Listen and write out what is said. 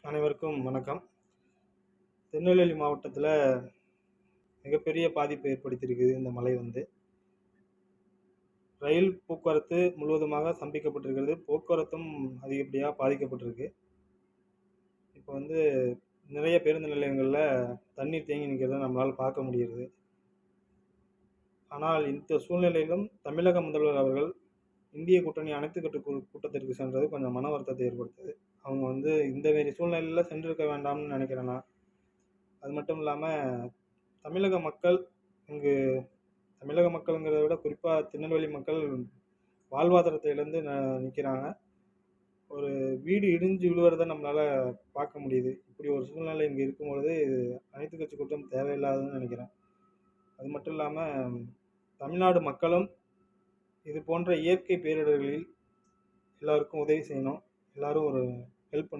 அனைவருக்கும் வணக்கம். திருநெல்வேலி மாவட்டத்தில் மிகப்பெரிய பாதிப்பை ஏற்படுத்தியிருக்குது இந்த மழை வந்து. ரயில் போக்குவரத்து முழுவதுமாக ஸ்தம்பிக்கப்பட்டிருக்கிறது. போக்குவரத்தும் அதிகப்படியாக பாதிக்கப்பட்டிருக்கு. இப்போ வந்து நிறைய பேருந்து நிலையங்களில் தண்ணீர் தேங்கி நிற்கிறத நம்மளால் பார்க்க முடியுது. ஆனால் இந்த சூழ்நிலையிலும் தமிழக முதல்வர் அவர்கள் இந்திய கூட்டணி அனைத்து கட்டு கூட்டத்திற்கு சென்றது கொஞ்சம் மன வருத்தத்தை ஏற்படுத்துது. அவங்க வந்து இந்த மாரி சூழ்நிலையில் சென்றிருக்க வேண்டாம்னு நினைக்கிறேன் நான். அது மட்டும் இல்லாமல் தமிழக மக்கள் இங்கு தமிழக மக்களுங்கிறத விட குறிப்பாக திருநெல்வேலி மக்கள் வாழ்வாதாரத்தை இழந்து நிற்கிறாங்க. ஒரு வீடு இடிஞ்சு விழுவதை நம்மளால் பார்க்க முடியுது. இப்படி ஒரு சூழ்நிலை இங்கே இருக்கும்பொழுது அனைத்து கட்சி கூட்டம் தேவையில்லாதுன்னு நினைக்கிறேன். அது மட்டும் இல்லாமல் தமிழ்நாடு மக்களும் இது போன்ற இயற்கை பேரிடர்களில் எல்லாருக்கும் உதவி செய்யணும். எல்லாரும் ஒரு ஹெல்ப் பண்ணணும்.